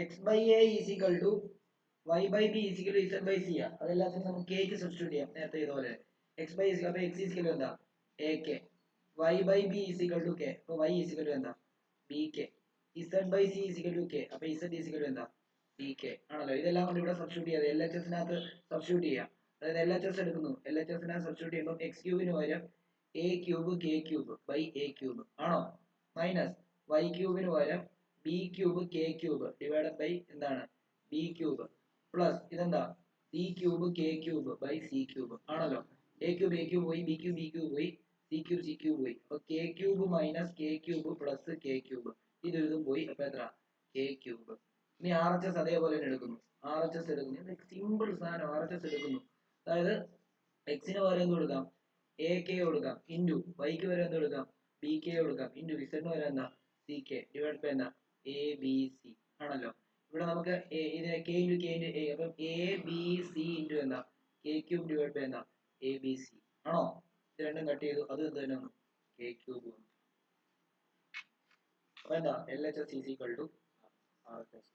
X by A is equal to Y by B is equal to Z by C ആണ്. അതെല്ലാത്തിനും നമുക്ക് കെക്ക് substitute ചെയ്യാം നേരത്തെ ഇതുപോലെ. എക്സ് ബൈ ഈസ് അപ്പോൾ എക്സ് ഈസ് ഈക്വൽ ടു എന്താ A K, Y by B is equal to K, അപ്പോൾ വൈ ഈസ് ഈക്വൽ ടു എന്താ B K, Z by C is equal to K, അപ്പോൾ ഇസഡ് ഈസ് ഈക്വൽ ടു എന്താ B K ആണല്ലോ. ഇതെല്ലാം കൊണ്ട് ഇവിടെ substitute ചെയ്യാതെ എൽ എച്ച് എസിനകത്ത് സബ്സ്റ്റിറ്റ്യൂട്ട് ചെയ്യാം. അതായത് എൽ എച്ച് എസ് എടുക്കുന്നു, എൽ എച്ച് എസിനകത്ത് സബ്സ്റ്റിറ്റ്യൂട്ട് ചെയ്യുമ്പോൾ എക്സ് ക്യൂബിന് പകരം A cube K cube by A cube ആണോ, മൈനസ് വൈ ക്യൂബിന് പകരം B cube K cube divided by എന്താണ് ബി ക്യൂബ്, പ്ലസ് ഇതെന്താ C cube K cube by C cube ആണല്ലോ. എ ക്യൂബ് പോയി, ബി ക്യൂബ് പോയി, സി ക്യൂബ് പോയി, അപ്പൊ K cube minus K cube plus K cube ഇതും പോയി, അപ്പൊ എത്ര കെ ക്യൂബ്. ഇനി ആർ എച്ച് എസ് അതേപോലെ തന്നെ എടുക്കുന്നു, ആർ എച്ച് എസ് എടുക്കുന്നു, സിമ്പിൾ സാധനം. ആർ എച്ച് എസ് എടുക്കുന്നു, അതായത് എക്സിന് പകരം എന്ത് കൊടുക്കാം എ കെ കൊടുക്കാം, ഇൻറ്റു വൈക്ക് വരെ എന്ത് കൊടുക്കാം ബി കെ കൊടുക്കാം, ഇൻറ്റു ഇസഡിന് വരെ എന്താ സി കെ ഡിവൈഡ് ബൈ എന്താ എ ബി സി ആണല്ലോ. ഇവിടെ നമുക്ക് ഇതിനെ K into K into A, അപ്പം എ ബി സി ഇൻറ്റു എന്താ കെ ക്യൂബ് ഡിവൈഡ് ബൈ എന്താ എ ബി സി ആണോ. ഇത് രണ്ടും കട്ട് ചെയ്തു, അത് എന്ത് തന്നെ കെ ക്യൂബ് വന്നു. അപ്പൊ എന്താ L H S is equal to R H S.